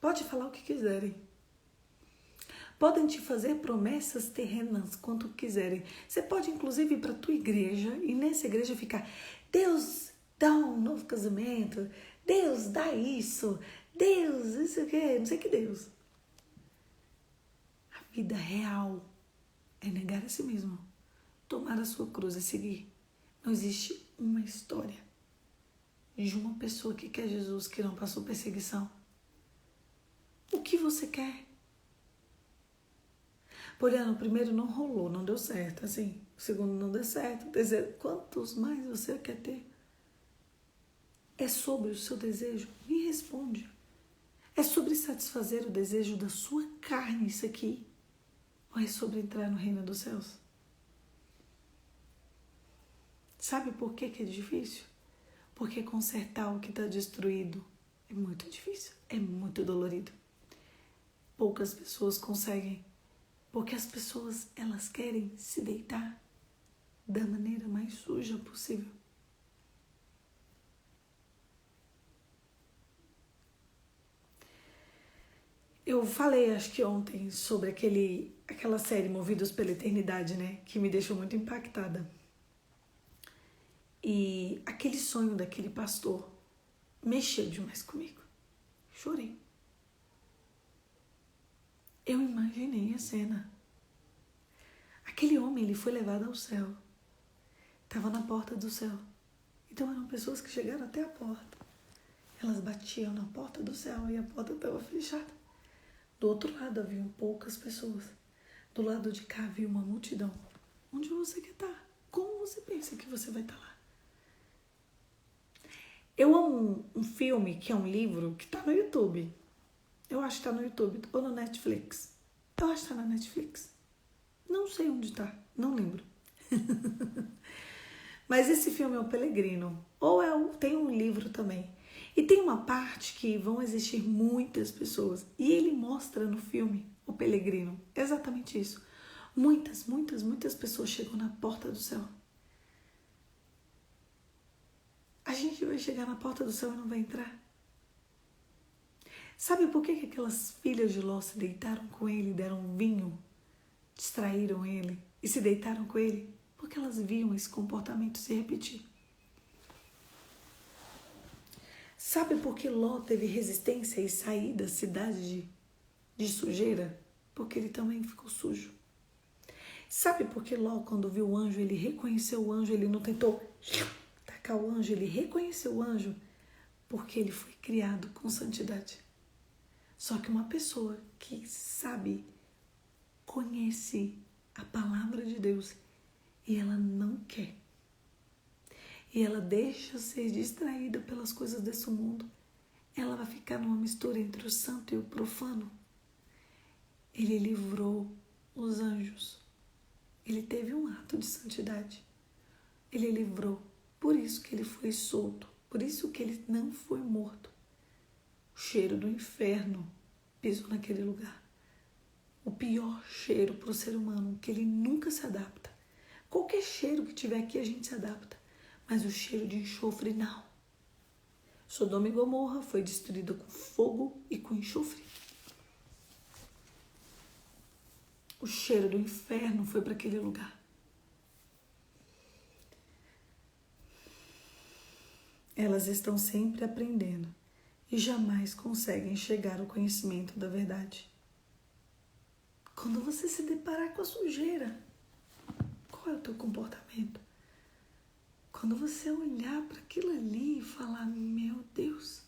Pode falar o que quiserem. Podem te fazer promessas terrenas quanto quiserem. Você pode, inclusive, ir para a tua igreja e nessa igreja ficar: Deus dá um novo casamento, Deus dá isso, Deus, isso aqui, não sei que Deus. A vida real é negar a si mesmo, tomar a sua cruz e seguir. Não existe uma história de uma pessoa que quer Jesus que não passou perseguição. O que você quer? Poliana, o primeiro não rolou, não deu certo, assim. O segundo não deu certo. O terceiro, quantos mais você quer ter? É sobre o seu desejo? Me responde. É sobre satisfazer o desejo da sua carne isso aqui? Ou é sobre entrar no reino dos céus? Sabe por que é difícil? Porque consertar o que está destruído é muito difícil, é muito dolorido. Poucas pessoas conseguem. Porque as pessoas, elas querem se deitar da maneira mais suja possível. Eu falei, acho que ontem, sobre aquela série Movidos pela Eternidade, né? Que me deixou muito impactada. E aquele sonho daquele pastor mexeu demais comigo. Chorei. Eu imaginei a cena. Aquele homem, ele foi levado ao céu. Estava na porta do céu. Então eram pessoas que chegaram até a porta. Elas batiam na porta do céu e a porta estava fechada. Do outro lado haviam poucas pessoas. Do lado de cá havia uma multidão. Onde você quer estar? Como você pensa que você vai estar lá? Eu amo um filme que é um livro que está no YouTube. Eu acho que está no YouTube ou no Netflix. Eu acho que está na Netflix. Não sei onde está, não lembro. Mas esse filme é o Pelegrino. Tem um livro também. E tem uma parte que vão existir muitas pessoas. E ele mostra no filme, o Pelegrino, exatamente isso. Muitas pessoas chegam na porta do céu. A gente vai chegar na porta do céu e não vai entrar. Sabe por que aquelas filhas de Ló se deitaram com ele, deram vinho, distraíram ele e se deitaram com ele? Porque elas viam esse comportamento se repetir. Sabe por que Ló teve resistência e sair da cidade de sujeira? Porque ele também ficou sujo. Sabe por que Ló, quando viu o anjo, ele reconheceu o anjo, ele não tentou tacar o anjo, ele reconheceu o anjo? Porque ele foi criado com santidade. Só que uma pessoa que sabe, conhece a palavra de Deus e ela não quer, e ela deixa ser distraída pelas coisas desse mundo, ela vai ficar numa mistura entre o santo e o profano. Ele livrou os anjos. Ele teve um ato de santidade. Ele livrou. Por isso que ele foi solto. Por isso que ele não foi morto. O cheiro do inferno pisou naquele lugar. O pior cheiro para o ser humano, que ele nunca se adapta. Qualquer cheiro que tiver aqui a gente se adapta. Mas o cheiro de enxofre não. Sodoma e Gomorra foi destruída com fogo e com enxofre. O cheiro do inferno foi para aquele lugar. Elas estão sempre aprendendo e jamais conseguem chegar ao conhecimento da verdade. Quando você se deparar com a sujeira, qual é o teu comportamento? Quando você olhar para aquilo ali e falar, meu Deus,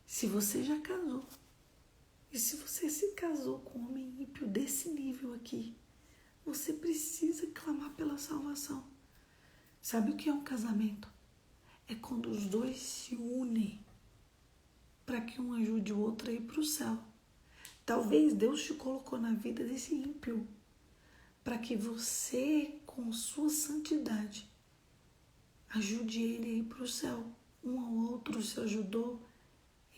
se você já casou, e se você se casou com um homem ímpio desse nível aqui, você precisa clamar pela salvação. Sabe o que é um casamento? É quando os dois se unem para que um ajude o outro a ir para o céu. Talvez Deus te colocou na vida desse ímpio para que você, com sua santidade, ajude ele a ir para o céu. Um ao outro se ajudou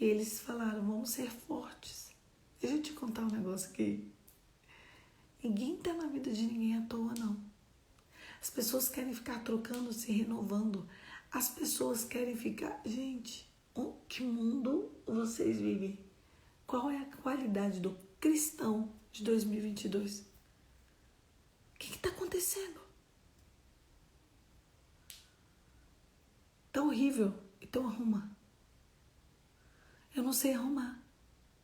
e eles falaram, vamos ser fortes. Deixa eu te contar um negócio aqui. Ninguém está na vida de ninguém à toa, não. As pessoas querem ficar trocando, se renovando. As pessoas querem ficar... Gente, Que mundo vocês vivem? Qual é a qualidade do cristão de 2022? O que está acontecendo? Tá horrível. Então arruma. Eu não sei arrumar,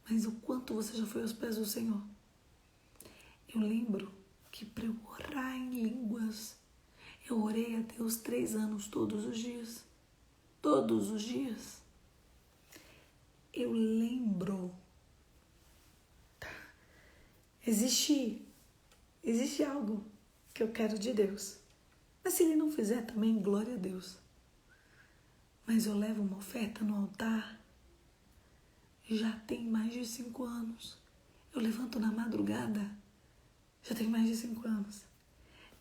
mas o quanto você já foi aos pés do Senhor. Eu lembro que para eu orar em línguas, eu orei a Deus 3 anos todos os dias. Todos os dias. Eu lembro. Tá? Existe algo que eu quero de Deus. Mas se Ele não fizer também, glória a Deus. Mas eu levo uma oferta no altar. Já tem mais de 5 anos. Eu levanto na madrugada. Já tem mais de 5 anos.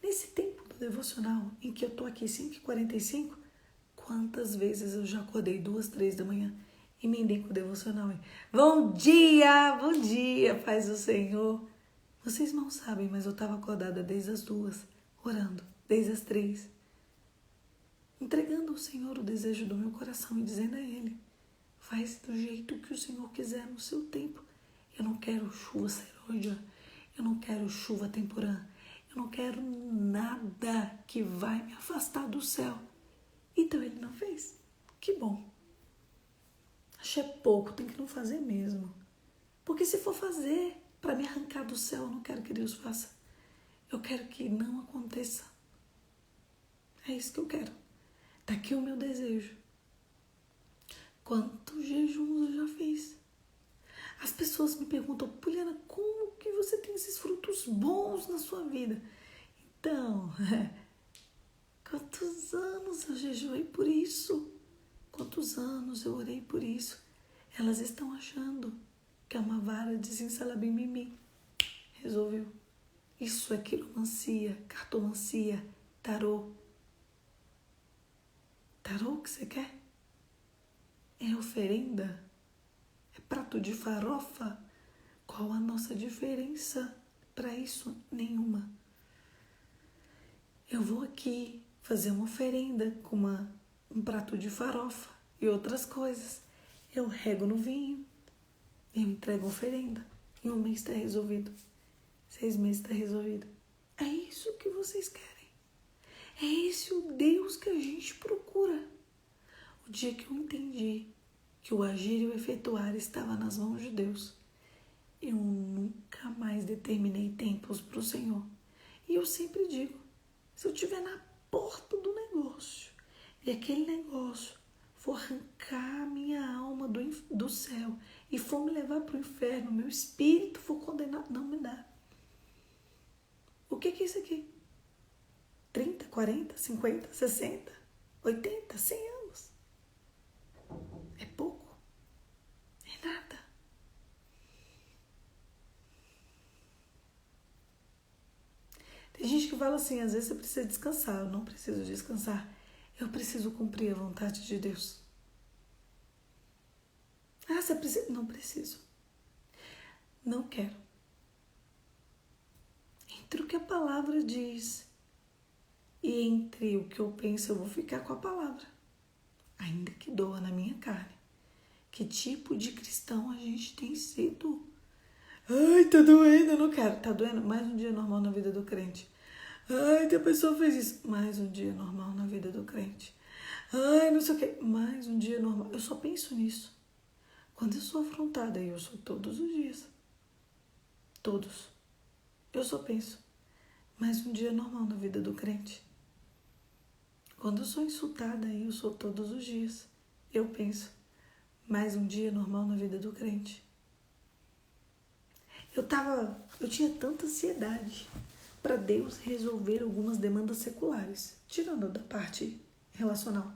Nesse tempo do devocional, em que eu tô aqui 5h45, quantas vezes eu já acordei 2, 3 da manhã e emendei com o devocional. Bom dia, paz do Senhor. Vocês não sabem, mas eu estava acordada desde as 2, orando, desde as 3. Entregando ao Senhor o desejo do meu coração e dizendo a Ele, faz do jeito que o Senhor quiser no seu tempo. Eu não quero chuva serôdia, eu não quero chuva temporã, eu não quero nada que vai me afastar do céu. Então Ele não fez. Que bom. Achei pouco, tem que não fazer mesmo. Porque se for fazer para me arrancar do céu, eu não quero que Deus faça. Eu quero que não aconteça. É isso que eu quero. Tá aqui o meu desejo. Quantos jejuns eu já fiz? As pessoas me perguntam, Poliana, como que você tem esses frutos bons na sua vida? Então, quantos anos eu jejuei por isso? Quantos anos eu orei por isso? Elas estão achando que é uma vara de Simsalabim-Mim. Resolveu. Isso é quiromancia, cartomancia, tarô. Tarô que você quer? É oferenda? É prato de farofa? Qual a nossa diferença para isso? Nenhuma. Eu vou aqui fazer uma oferenda com um prato de farofa e outras coisas. Eu rego no vinho, eu entrego oferenda. Em 1 mês está resolvido. 6 meses está resolvido. É isso que vocês querem. É esse o Deus que a gente procura. O dia que eu entendi que o agir e o efetuar estava nas mãos de Deus, eu nunca mais determinei tempos para o Senhor. E eu sempre digo, se eu estiver na porta do negócio e aquele negócio for arrancar a minha alma do céu e for me levar para o inferno, meu espírito for condenado, não me dá. O que é isso aqui? 30, 40, 50, 60, 80, 100 anos. É pouco. É nada. Tem gente que fala assim, às vezes você precisa descansar. Eu não preciso descansar. Eu preciso cumprir a vontade de Deus. Ah, você precisa? Não preciso. Não quero. Entre o que a palavra diz e entre o que eu penso, eu vou ficar com a palavra. Ainda que doa na minha carne. Que tipo de cristão a gente tem sido? Ai, tá doendo, eu não quero. Tá doendo? Mais um dia normal na vida do crente. Ai, a pessoa fez isso. Mais um dia normal na vida do crente. Ai, não sei o que. Mais um dia normal. Eu só penso nisso. Quando eu sou afrontada, e eu sou todos os dias. Todos. Eu só penso. Mais um dia normal na vida do crente. Quando eu sou insultada, eu sou todos os dias. Eu penso. Mais um dia normal na vida do crente. Eu tinha tanta ansiedade para Deus resolver algumas demandas seculares, tirando da parte relacional.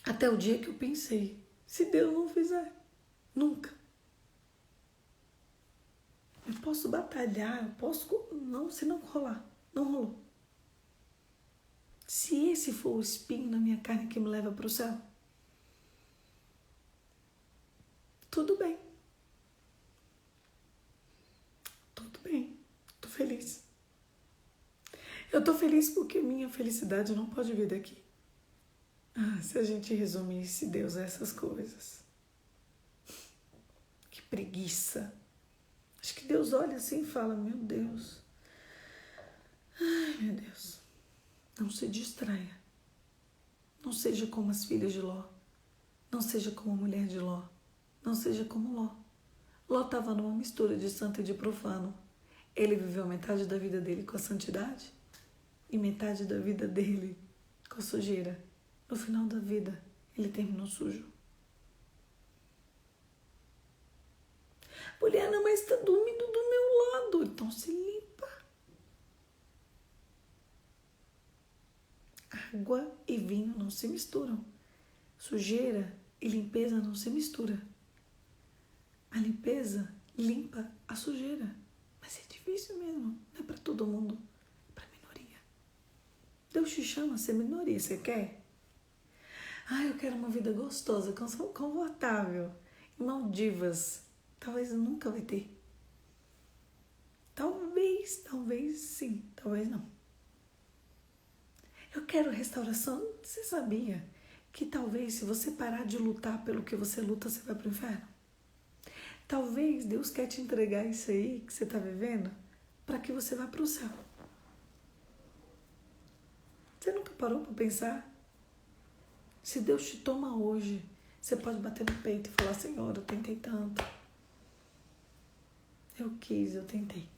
Até o dia que eu pensei, se Deus não fizer, nunca. Eu posso batalhar, eu posso... Não, se não rolar, não rolou. Se esse for o espinho na minha carne que me leva para o céu, tudo bem. Tudo bem. Tô feliz. Eu tô feliz porque minha felicidade não pode vir daqui. Se a gente resumisse Deus a essas coisas. Que preguiça. Acho que Deus olha assim e fala, meu Deus. Ai, meu Deus. Não se distraia. Não seja como as filhas de Ló. Não seja como a mulher de Ló. Não seja como Ló. Ló estava numa mistura de santo e de profano. Ele viveu metade da vida dele com a santidade e metade da vida dele com a sujeira. No final da vida, ele terminou sujo. Poliana, mas está dormindo do meu lado. Então se limpa. Água e vinho não se misturam. Sujeira e limpeza não se misturam. A limpeza limpa a sujeira. Mas é difícil mesmo. Não é para todo mundo. É para minoria. Deus te chama a ser minoria. Você quer? Eu quero uma vida gostosa, confortável. Em Maldivas. Talvez nunca vai ter. Talvez sim. Talvez não. Eu quero restauração. Você sabia que talvez se você parar de lutar pelo que você luta, você vai para o inferno? Talvez Deus quer te entregar isso aí que você está vivendo para que você vá para o céu. Você nunca parou para pensar? Se Deus te toma hoje, você pode bater no peito e falar, Senhor, eu tentei tanto. Eu quis, eu tentei.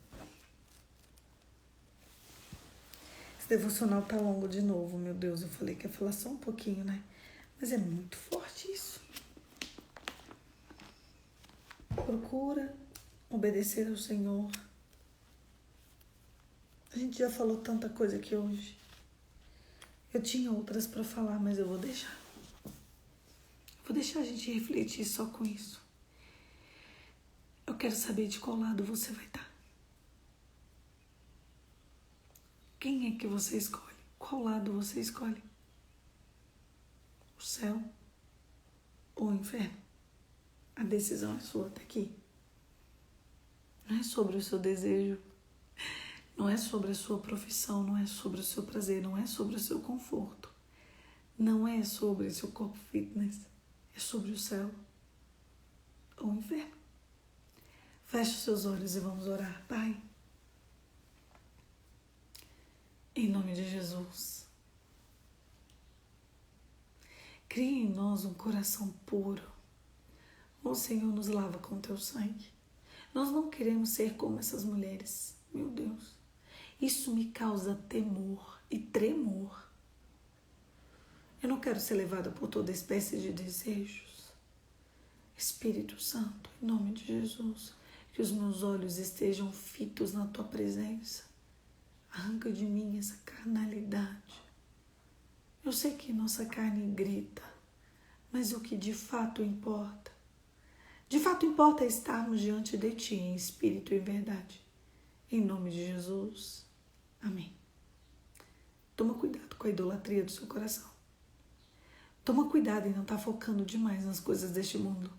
Esse devocional tá longo de novo, meu Deus. Eu falei que ia falar só um pouquinho, né? Mas é muito forte isso. Procura obedecer ao Senhor. A gente já falou tanta coisa aqui hoje. Eu tinha outras para falar, mas eu vou deixar. Vou deixar a gente refletir só com isso. Eu quero saber de qual lado você vai estar. Quem é que você escolhe? Qual lado você escolhe? O céu ou o inferno? A decisão é sua, tá aqui. Não é sobre o seu desejo, não é sobre a sua profissão, não é sobre o seu prazer, não é sobre o seu conforto, não é sobre o seu corpo fitness, é sobre o céu ou o inferno. Feche os seus olhos e vamos orar. Pai, em nome de Jesus, cria em nós um coração puro. Ó Senhor, nos lava com teu sangue. Nós não queremos ser como essas mulheres. Meu Deus, isso me causa temor e tremor. Eu não quero ser levada por toda espécie de desejos. Espírito Santo, em nome de Jesus, que os meus olhos estejam fitos na tua presença. Arranca de mim essa carnalidade. Eu sei que nossa carne grita, mas o que de fato importa é estarmos diante de ti em espírito e verdade. Em nome de Jesus. Amém. Toma cuidado com a idolatria do seu coração. Toma cuidado em não estar focando demais nas coisas deste mundo.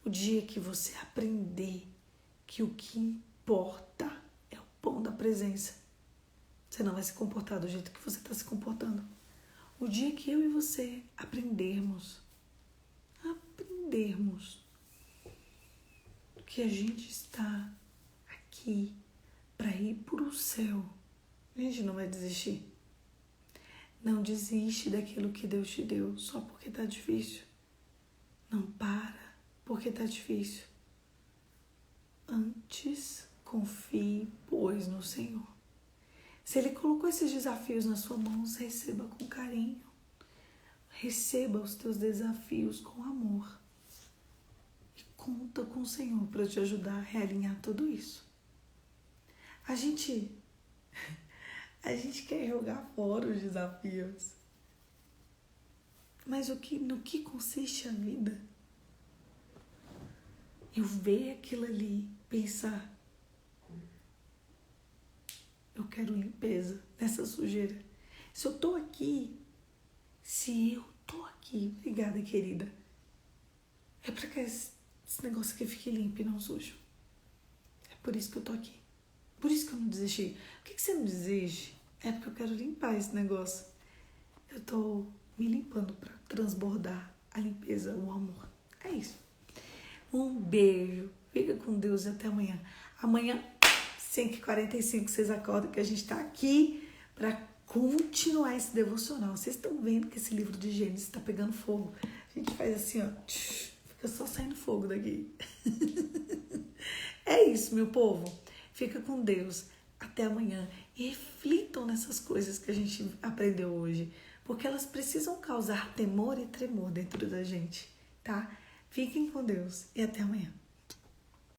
O dia que você aprender que o que importa é o pão da presença, você não vai se comportar do jeito que você está se comportando. O dia que eu e você aprendermos que a gente está aqui para ir para o céu, a gente não vai desistir. Não desiste daquilo que Deus te deu só porque está difícil. Não para porque está difícil. Antes, confie, pois, no Senhor. Se Ele colocou esses desafios nas suas mãos, receba com carinho. Receba os teus desafios com amor. E conta com o Senhor para te ajudar a realinhar tudo isso. A gente quer jogar fora os desafios. Mas no que consiste a vida? Eu ver aquilo ali, pensar, eu quero limpeza nessa sujeira. Se eu tô aqui, obrigada, querida, é para que esse negócio aqui fique limpo e não sujo. É por isso que eu tô aqui. Por isso que eu não desisti. Por que você não desiste É porque eu quero limpar esse negócio. Eu tô me limpando para transbordar a limpeza, o amor. É isso. Um beijo. Fica com Deus e até amanhã. Amanhã, 5h45, vocês acordam que a gente tá aqui para continuar esse devocional. Vocês estão vendo que esse livro de Gênesis está pegando fogo. A gente faz assim, ó. Fica só saindo fogo daqui. É isso, meu povo. Fica com Deus. Até amanhã. E reflitam nessas coisas que a gente aprendeu hoje. Porque elas precisam causar temor e tremor dentro da gente, tá? Fiquem com Deus e até amanhã.